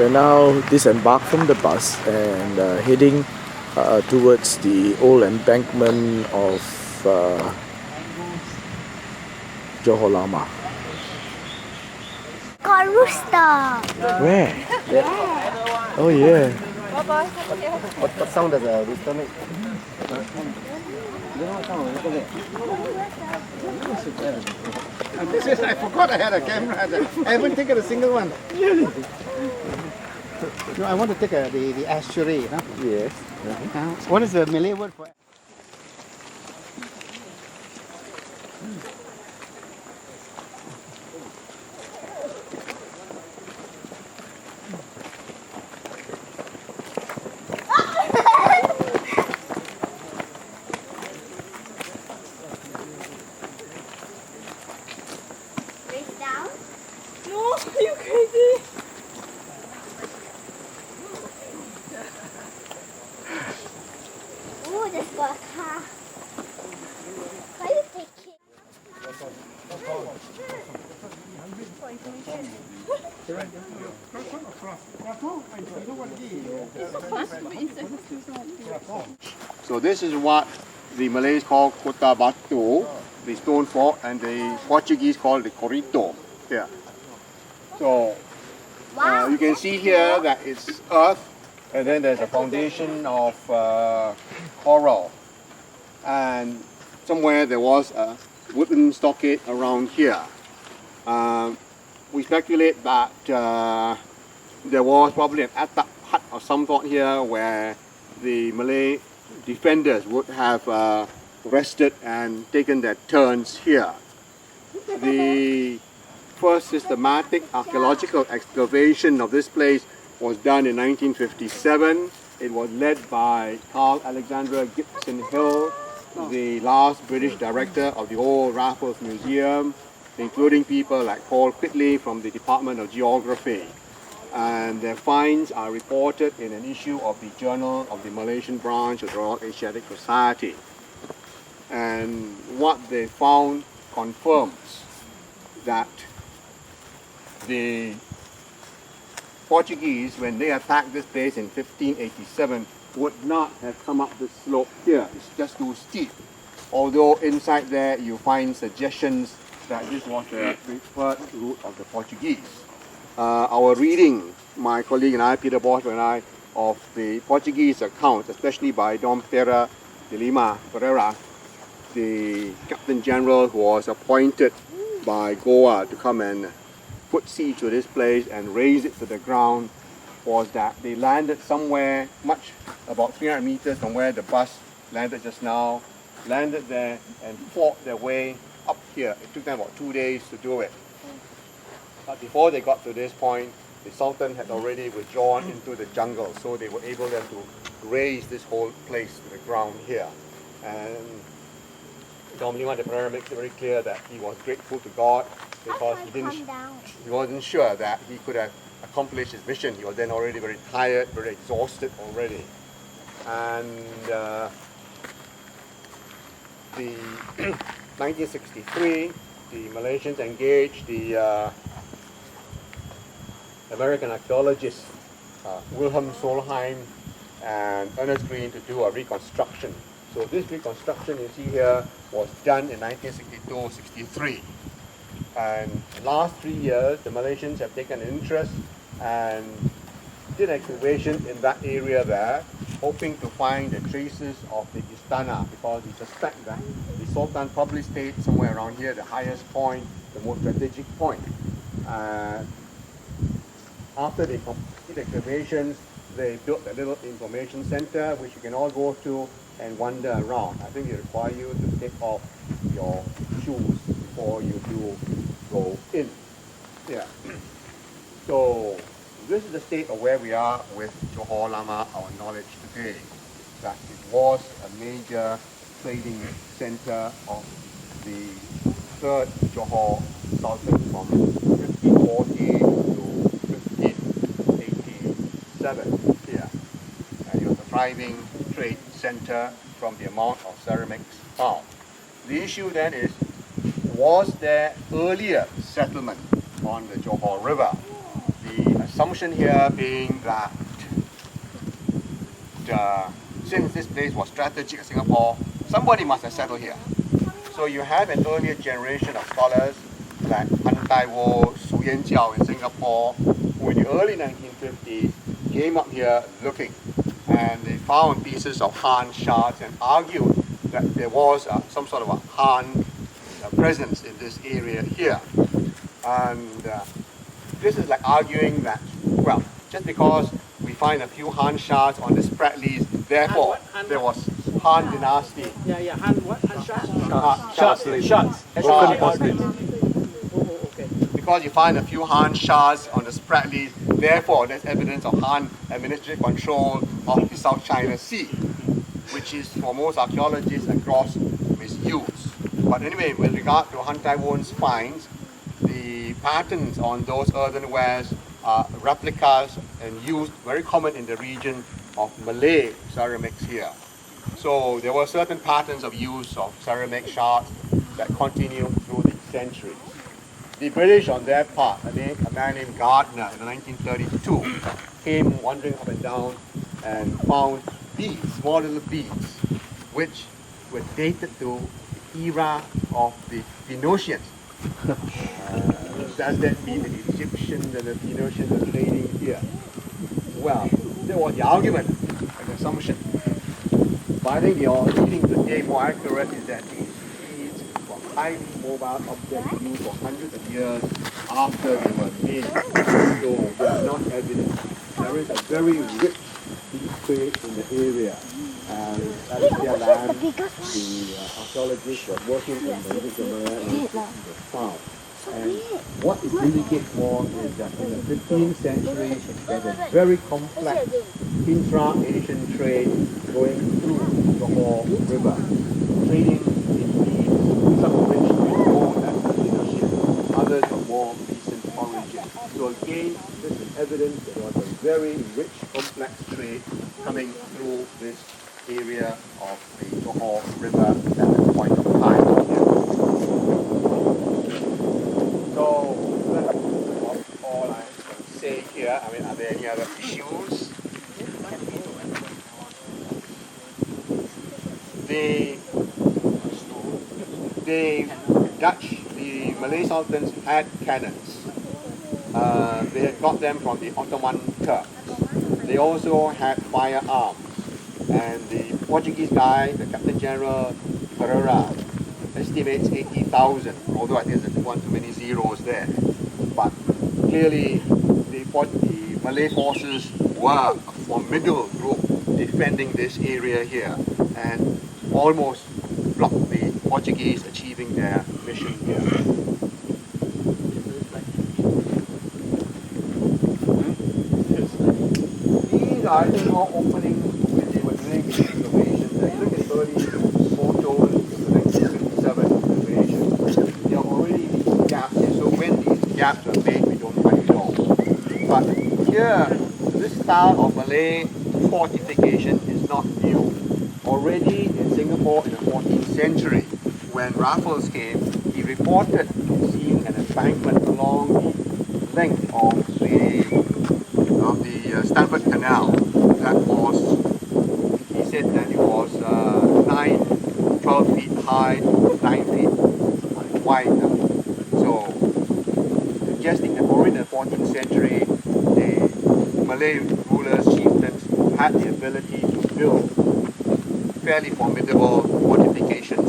We're now disembarked from the bus and heading towards the old embankment of Johor Lama. Got rooster. Where? Yeah. Oh yeah. What sound does a rooster make? I forgot I had a camera. I haven't taken a single one. No, I want to take the estuary. Huh? Yes. What is the Malay word for? No, are you crazy? Oh, there's got a car. Why you take it? So this is what the Malays call Kota Batu, the stone fort, and the Portuguese call the Corito. Yeah. So you can see here that it's earth, and then there's a foundation of coral, and somewhere there was a wooden stockade around here. We speculate that there was probably an atap hut of some sort here where the Malay defenders would have rested and taken their turns here. The first systematic archaeological excavation of this place was done in 1957. It was led by Carl Alexander Gibson Hill, the last British director of the old Raffles Museum, including people like Paul Quitley from the Department of Geography. And their finds are reported in an issue of the Journal of the Malaysian branch of the Royal Asiatic Society. And what they found confirms that the Portuguese, when they attacked this place in 1587, would not have come up this slope here. It's just too steep. Although inside there you find suggestions that this was the preferred route of the Portuguese. Our reading, my colleague and I, Peter Boswell and I, of the Portuguese accounts, especially by Dom Pera de Lima Pereira, the Captain General who was appointed by Goa to come and put siege to this place and raise it to the ground, was that they landed somewhere about 300 meters from where the bus landed just now, landed there and fought their way up here. It took them about 2 days to do it. But before they got to this point, the Sultan had already withdrawn into the jungle, so they were able then to raise this whole place to the ground here. And Dom Lima de Pereira makes it very clear that he was grateful to God because he wasn't sure that he could have accomplished his mission. He was then already very tired, very exhausted already. And the 1963, the Malaysians engaged the American archaeologists Wilhelm Solheim and Ernest Green to do a reconstruction. So this reconstruction you see here was done in 1962-63. And the last 3 years, the Malaysians have taken an interest and did excavation in that area there, hoping to find the traces of the Istana, because we suspect that the Sultan probably stayed somewhere around here, the highest point, the most strategic point. After they completed excavations, they built a little information center which you can all go to and wander around. I think they require you to take off your shoes before you do go in. Yeah. So this is the state of where we are with Johor Lama, our knowledge today. That it was a major trading center of the third Johor Sultan from 1540 to 1587 here. And it was a thriving trade center from the amount of ceramics found. The issue then is, was there earlier settlement on the Johor River? The assumption here being that since this place was strategic in Singapore, somebody must have settled here. So you have an earlier generation of scholars like Han Tai Wo, Su Yan Jiao in Singapore, who in the early 1950s came up here looking, and they found pieces of Han shards and argued that there was some sort of a Han presence in this area here. And this is like arguing that, well, just because we find a few Han shards on the Spratlys, therefore there was Han dynasty. Yeah, Han what? Han Shots. Shots. Because you find a few Han shards on the Spratlys, therefore there's evidence of Han administrative control of the South China Sea, which is for most archaeologists a gross misuse. But anyway, with regard to Han Tai Wo's finds, the patterns on those earthenwares are replicas and used, very common in the region of Malay ceramics here. So there were certain patterns of use of ceramic shards that continued through the centuries. The British on their part, a man named Gardner in 1932, came wandering up and down and found beads, small little beads, which were dated to the era of the Phoenicians. Does that mean the Egyptians and the Phoenicians are trading here? Well, that was the argument, an assumption. But I think the reading today more accurate is that these beads were highly mobile objects used for hundreds of years after they were made. So they are not evident. There is a very rich bead trade in the area. And that is their land. The archaeologists were working in the River and found. And what it indicates more is that in the 15th century, there's a very complex intra-Asian trade going through the Johor River, trading in beads, some of which we know that Phoenician, others of more recent origin. So again, this is evidence that there was a very rich, complex trade coming through this area of the Johor River at that point of time. So that's all I can say here. I mean, are there any other issues? The Dutch, the Malay Sultans had cannons. They had got them from the Ottoman Turks. They also had firearms. And the Portuguese guy, the Captain General Pereira, estimates 80,000, although I think there's one too many zeros there. But clearly, the Malay forces were a formidable group defending this area here and almost blocked the Portuguese achieving their mission here. These are, I think, all opening when they were doing the excavations. If you look at the early photos, the 1957 excavations, there are already these gaps here. So when these gaps were made, we don't quite know. But here, this style of Malay fortification is not new. Already in Singapore in the 14th century, when Raffles came, he reported seeing an embankment along the length of the Stanford Canal that was, he said that it was 12 feet high, 9 feet wide. So, suggesting that already in the 14th century, the Malay rulers, chieftains, had the ability to build fairly formidable fortifications